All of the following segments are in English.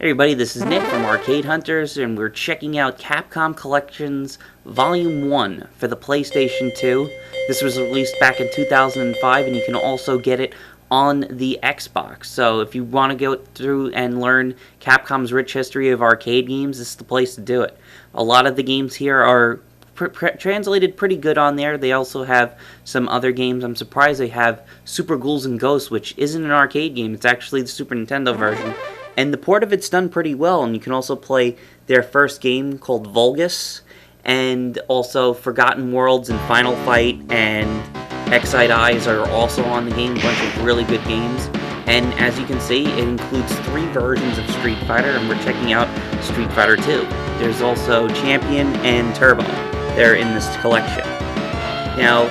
Hey everybody, this is Nick from Arcade Hunters, and we're checking out Capcom Collections Volume 1 for the PlayStation 2. This was released back in 2005, and you can also get it on the Xbox. So if you want to go through and learn Capcom's rich history of arcade games, this is the place to do it. A lot of the games here are translated pretty good on there. They also have some other games. I'm surprised they have Super Ghouls and Ghosts, which isn't an arcade game. It's actually the Super Nintendo version. And the port of it's done pretty well, and you can also play their first game called Vulgus, and also Forgotten Worlds and Final Fight and Excite Eyes are also on the game, a bunch of really good games. And as you can see, it includes 3 versions of Street Fighter, and we're checking out Street Fighter 2. There's also Champion and Turbo. They're in this collection. Now,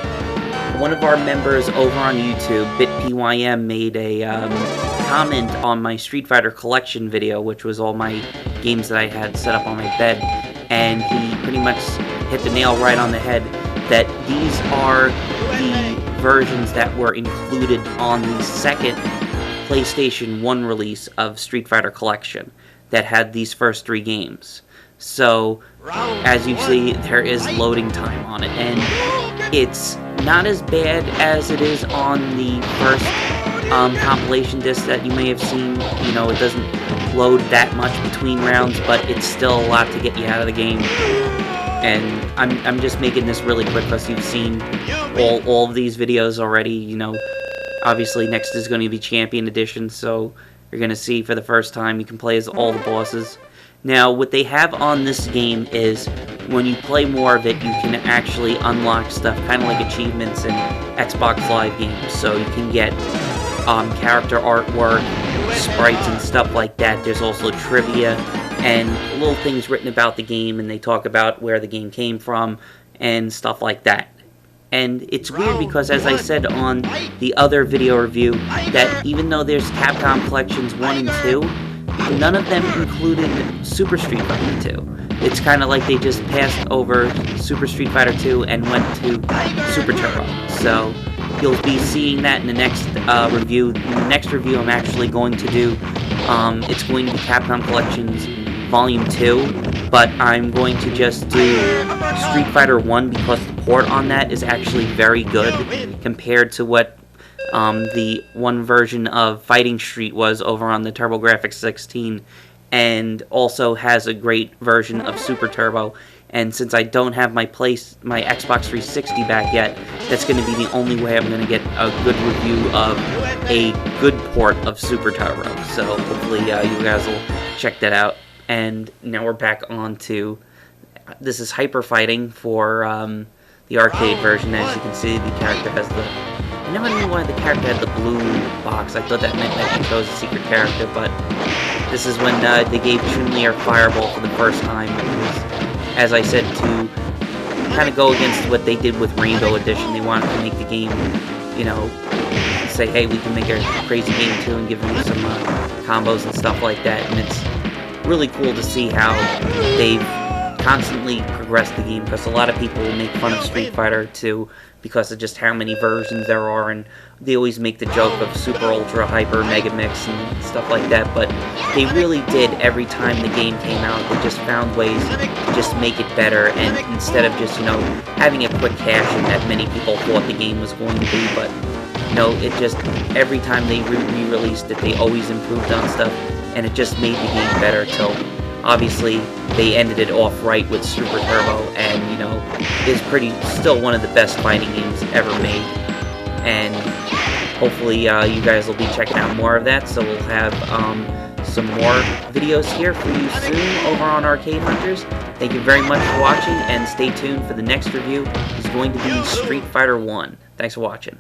one of our members over on YouTube, BitPYM, made a comment on my Street Fighter Collection video, which was all my games that I had set up on my bed, and he pretty much hit the nail right on the head that these are the versions that were included on the second PlayStation 1 release of Street Fighter Collection that had these first 3 games. So, as you see, there is loading time on it, and it's not as bad as it is on the first compilation disc that you may have seen. You know, it doesn't load that much between rounds, but it's still a lot to get you out of the game. And I'm just making this really quick because you've seen all of these videos already. You know, obviously next is going to be Champion Edition, so you're going to see for the first time you can play as all the bosses. Now, what they have on this game is when you play more of it, you can actually unlock stuff, kind of like achievements in Xbox Live games. So you can get character artwork, sprites, and stuff like that. There's also trivia and little things written about the game, and they talk about where the game came from and stuff like that. And it's weird because, as I said on the other video review, that even though there's Capcom Collections 1 and 2, none of them included Super Street Fighter 2. It's kind of like they just passed over Super Street Fighter 2 and went to Super Turbo. So you'll be seeing that in the next review. In the next review I'm actually going to do, it's going to be Capcom Collections Volume 2, but I'm going to just do Street Fighter 1 because the port on that is actually very good compared to what the one version of Fighting Street was over on the TurboGrafx 16, and also has a great version of Super Turbo. And since I don't have my Xbox 360 back yet, that's going to be the only way I'm going to get a good review of a good port of Super Turbo. So hopefully you guys will check that out. And now we're back on to, this is Hyper Fighting for the arcade version. As you can see, the character has the, I never knew why the character had the blue box. I thought that meant that you chose a secret character, but this is when they gave Chun-Li her Fireball for the first time. It was, as I said, to kind of go against what they did with Rainbow Edition. They wanted to make the game, you know, say, hey, we can make a crazy game too and give you some combos and stuff like that. And it's really cool to see how they've constantly progressed the game, because a lot of people will make fun of Street Fighter 2 because of just how many versions there are, and they always make the joke of Super Ultra Hyper Mega Mix and stuff like that, but they really did, every time the game came out, they just found ways to just make it better, and instead of just, you know, having a quick cash-in that many people thought the game was going to be, but, you know, it just, every time they re-released it, they always improved on stuff, and it just made the game better till obviously they ended it off right with Super Turbo, and, you know, is still one of the best fighting games ever made. And hopefully you guys will be checking out more of that, so we'll have some more videos here for you soon over on Arcade Hunters. Thank you very much for watching, and stay tuned for the next review. It's going to be Street Fighter 1. Thanks for watching.